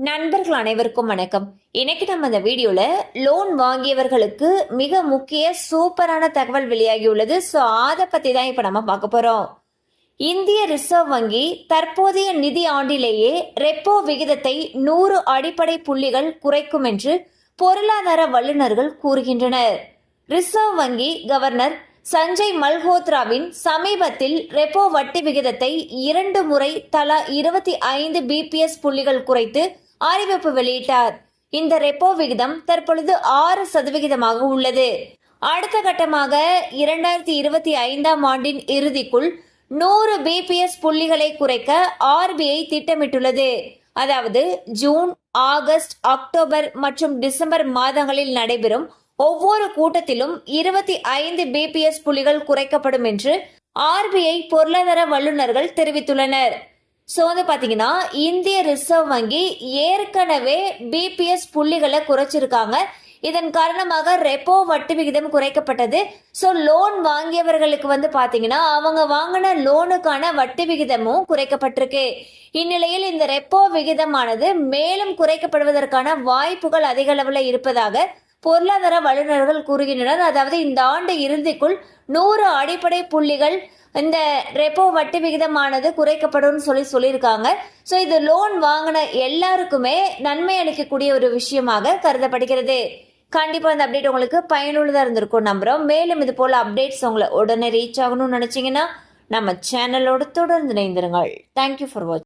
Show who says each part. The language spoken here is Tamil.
Speaker 1: நண்பர்கள் அனைவருக்கும் வணக்கம். இன்னைக்கு நம்ம இந்த வீடியோல லோன் வாங்கியவர்களுக்கு மிக முக்கிய சூப்பரான தகவல் வெளியாகியுள்ளது. ஸோ அதை பத்தி தான் இப்ப நம்ம பார்க்க போறோம். இந்திய ரிசர்வ் வங்கி தற்போதைய நிதி ஆண்டிலேயே ரெப்போ விகிதத்தை 100 அடிப்படை புள்ளிகள் குறைக்கும் என்று பொருளாதார வல்லுநர்கள் கூறுகின்றனர். ரிசர்வ் வங்கி கவர்னர் சஞ்சய் மல்ஹோத்ராவின் சமீபத்தில் ரெப்போ வட்டி விகிதத்தை 2 முறை தலா 25 பிபிஎஸ் புள்ளிகள் குறைத்து அறிவிப்பு வெளியிட்டார். இந்த ரெப்போ விகிதம் தற்பொழுது 6% உள்ளது. அடுத்த கட்டமாக 2025 ஆண்டின் இறுதிக்குள் 100 பிபிஎஸ் புள்ளிகளை குறைக்க ஆர்பிஐ திட்டமிட்டுள்ளது. அதாவது ஜூன், ஆகஸ்ட், அக்டோபர் மற்றும் டிசம்பர் மாதங்களில் நடைபெறும் ஒவ்வொரு கூட்டத்திலும் 25 பிபிஎஸ் புள்ளிகள் குறைக்கப்படும் என்று ஆர்பிஐ பொருளாதார வல்லுநர்கள் தெரிவித்துள்ளனர். ஸோ பாத்தீங்கன்னா இந்திய ரிசர்வ் வங்கி ஏற்கனவே பிபிஎஸ் புள்ளிகளை குறைச்சிருக்காங்க. இதன் காரணமாக ரெப்போ வட்டி விகிதம் குறைக்கப்பட்டது. ஸோ லோன் வாங்கியவர்களுக்கு பாத்தீங்கன்னா அவங்க வாங்கின லோனுக்கான வட்டி விகிதமும் குறைக்கப்பட்டிருக்கு. இந்நிலையில் இந்த ரெப்போ விகிதமானது மேலும் குறைக்கப்படுவதற்கான வாய்ப்புகள் அதிக அளவில் இருப்பதாக பொருளாதார வல்லுநர்கள் கூறுகின்றனர். அதாவது இந்த ஆண்டு இறுதிக்குள் 100 அடிப்படை புள்ளிகள் இந்த ரெப்போ வட்டி விகிதமானது குறைக்கப்படும் சொல்லியிருக்காங்க. ஸோ இது லோன் வாங்கின எல்லாருக்குமே நன்மை அளிக்கக்கூடிய ஒரு விஷயமாக கருதப்படுகிறது. கண்டிப்பா இந்த அப்டேட் உங்களுக்கு பயனுள்ளதா இருந்திருக்கும் நம்புறோம். மேலும் இது போல அப்டேட்ஸ் உங்களை உடனே ரீச் ஆகணும்னு நினைச்சீங்கன்னா நம்ம சேனலோடு தொடர்ந்து இணைந்திருங்கள். தேங்க்யூ ஃபார் வாட்சிங்.